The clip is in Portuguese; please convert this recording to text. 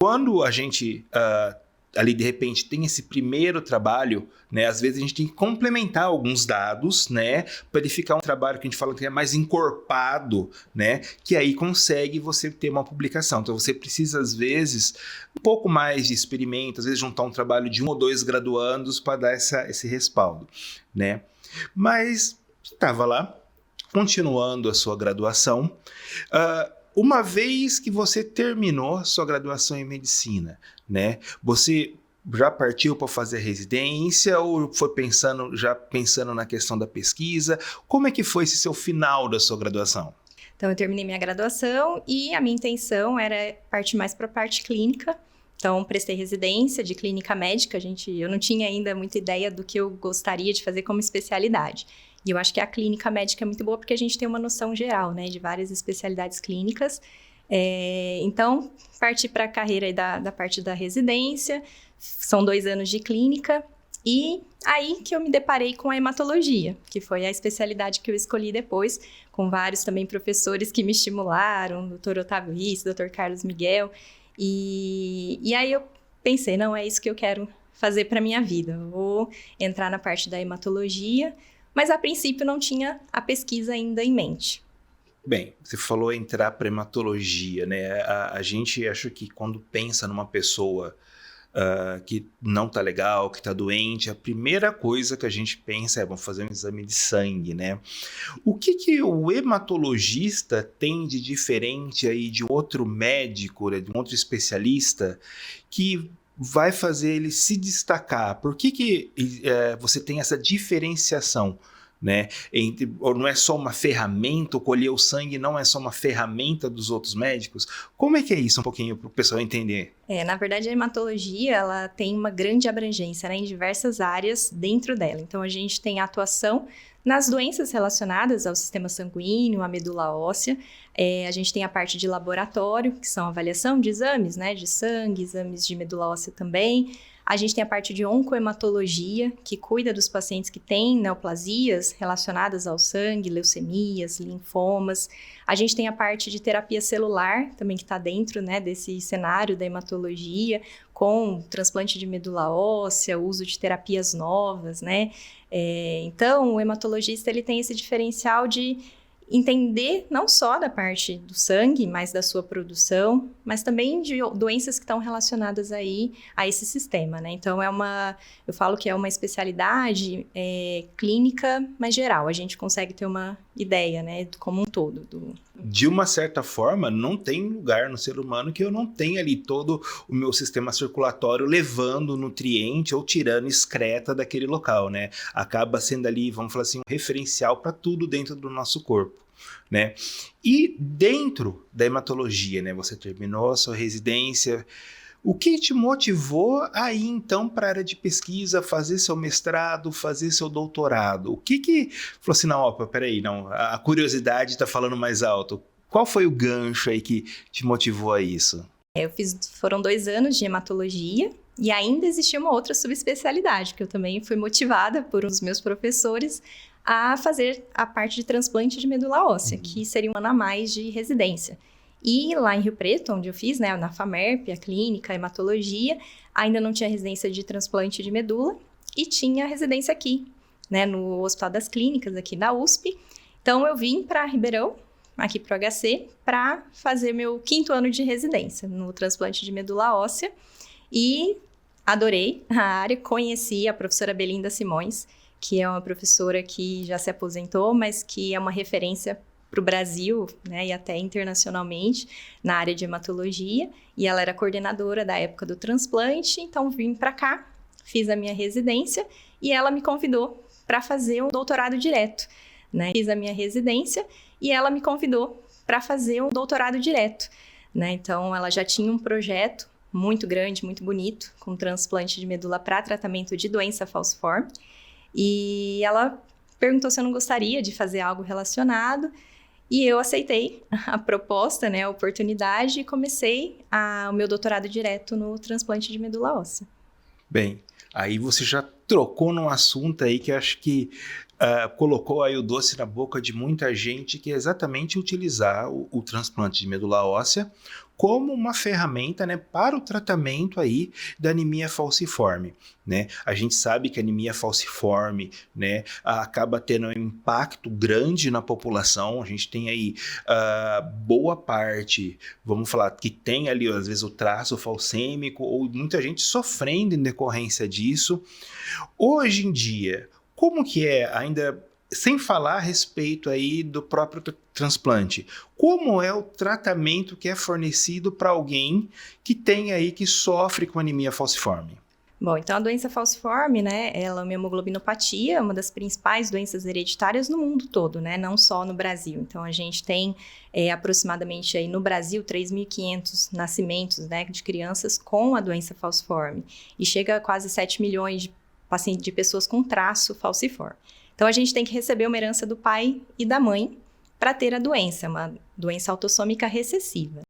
Quando a gente ali de repente tem esse primeiro trabalho, né, às vezes a gente tem que complementar alguns dados, né, para ele ficar um trabalho que a gente fala que é mais encorpado, né, que aí consegue você ter uma publicação. Então você precisa às vezes um pouco mais de experimento, às vezes juntar um trabalho de 1 ou 2 graduandos para dar esse respaldo, né. Mas estava lá, continuando a sua graduação, uma vez que você terminou a sua graduação em medicina, né, você já partiu para fazer residência ou foi já pensando na questão da pesquisa? Como é que foi esse seu final da sua graduação? Então, eu terminei minha graduação e a minha intenção era partir mais para a parte clínica. Então, prestei residência de clínica médica. Eu não tinha ainda muita ideia do que eu gostaria de fazer como especialidade. E eu acho que a clínica médica é muito boa porque a gente tem uma noção geral, né, de várias especialidades clínicas. Então, parti para a carreira aí da parte da residência. São 2 anos de clínica. E aí que eu me deparei com a hematologia, que foi a especialidade que eu escolhi depois, com vários também professores que me estimularam, Dr. Otávio Risse, Dr. Carlos Miguel. E aí eu pensei, não, é isso que eu quero fazer para minha vida. Eu vou entrar na parte da hematologia, mas a princípio não tinha a pesquisa ainda em mente. Bem, você falou entrar para hematologia, né? A gente acha que quando pensa numa pessoa que não tá legal, que tá doente, a primeira coisa que a gente pensa é, vamos fazer um exame de sangue, né? O que o hematologista tem de diferente aí de outro médico, né, de um outro especialista, que vai fazer ele se destacar? Por que você tem essa diferenciação? Né? Não é só uma ferramenta, colher o sangue não é só uma ferramenta dos outros médicos. Como é que é isso um pouquinho para o pessoal entender? Na verdade, a hematologia ela tem uma grande abrangência, né, em diversas áreas dentro dela. Então, a gente tem a atuação nas doenças relacionadas ao sistema sanguíneo, à medula óssea. A gente tem a parte de laboratório, que são avaliação de exames, né, de sangue, exames de medula óssea também. A gente tem a parte de oncohematologia, que cuida dos pacientes que têm neoplasias relacionadas ao sangue, leucemias, linfomas. A gente tem a parte de terapia celular, também que está dentro, né, desse cenário da hematologia, com transplante de medula óssea, uso de terapias novas, né? Então, o hematologista ele tem esse diferencial de entender não só da parte do sangue, mas da sua produção, mas também de doenças que estão relacionadas aí a esse sistema, né? Então, eu falo que é uma especialidade clínica, mas geral. A gente consegue ter uma ideia, né, como um todo. De uma certa forma, não tem lugar no ser humano que eu não tenha ali todo o meu sistema circulatório levando nutriente ou tirando excreta daquele local, né? Acaba sendo ali, vamos falar assim, um referencial para tudo dentro do nosso corpo, né? E dentro da hematologia, né? Você terminou a sua residência. O que te motivou a ir, então, para a área de pesquisa, fazer seu mestrado, fazer seu doutorado? O que falou assim, não, opa, peraí, não, a curiosidade está falando mais alto. Qual foi o gancho aí que te motivou a isso? Foram 2 anos de hematologia e ainda existia uma outra subespecialidade, que eu também fui motivada por um dos meus professores a fazer a parte de transplante de medula óssea, que seria 1 ano a mais de residência. E lá em Rio Preto, onde eu fiz, né, na FAMERP, a clínica, a hematologia, ainda não tinha residência de transplante de medula e tinha residência aqui, né, no Hospital das Clínicas, aqui da USP. Então, eu vim para Ribeirão, aqui para o HC, para fazer meu 5º ano de residência no transplante de medula óssea e adorei a área, conheci a professora Belinda Simões, que é uma professora que já se aposentou, mas que é uma referência para o Brasil, né, e até internacionalmente, na área de hematologia, e ela era coordenadora da época do transplante, então vim para cá, fiz a minha residência, e ela me convidou para fazer um doutorado direto, né, fiz a minha residência, e ela me convidou para fazer um doutorado direto, né, então ela já tinha um projeto muito grande, muito bonito, com transplante de medula para tratamento de doença falciforme, e ela perguntou se eu não gostaria de fazer algo relacionado, e eu aceitei a proposta, né, a oportunidade, e comecei o meu doutorado direto no transplante de medula óssea. Bem, aí você já trocou num assunto aí que eu acho que colocou aí o doce na boca de muita gente, que é exatamente utilizar o transplante de medula óssea como uma ferramenta, né, para o tratamento aí da anemia falciforme, né? A gente sabe que a anemia falciforme, né, acaba tendo um impacto grande na população. A gente tem aí boa parte, vamos falar, que tem ali às vezes o traço falcêmico, ou muita gente sofrendo em decorrência disso. Hoje em dia, como que é, ainda sem falar a respeito aí do próprio transplante, como é o tratamento que é fornecido para alguém que tem aí, que sofre com anemia falciforme? Bom, então a doença falciforme, né, ela é uma hemoglobinopatia, uma das principais doenças hereditárias no mundo todo, né, não só no Brasil. Então a gente tem aproximadamente aí no Brasil 3.500 nascimentos, né, de crianças com a doença falciforme, e chega a quase 7 milhões de pessoas com traço falciforme. Então a gente tem que receber uma herança do pai e da mãe para ter a doença, uma doença autossômica recessiva.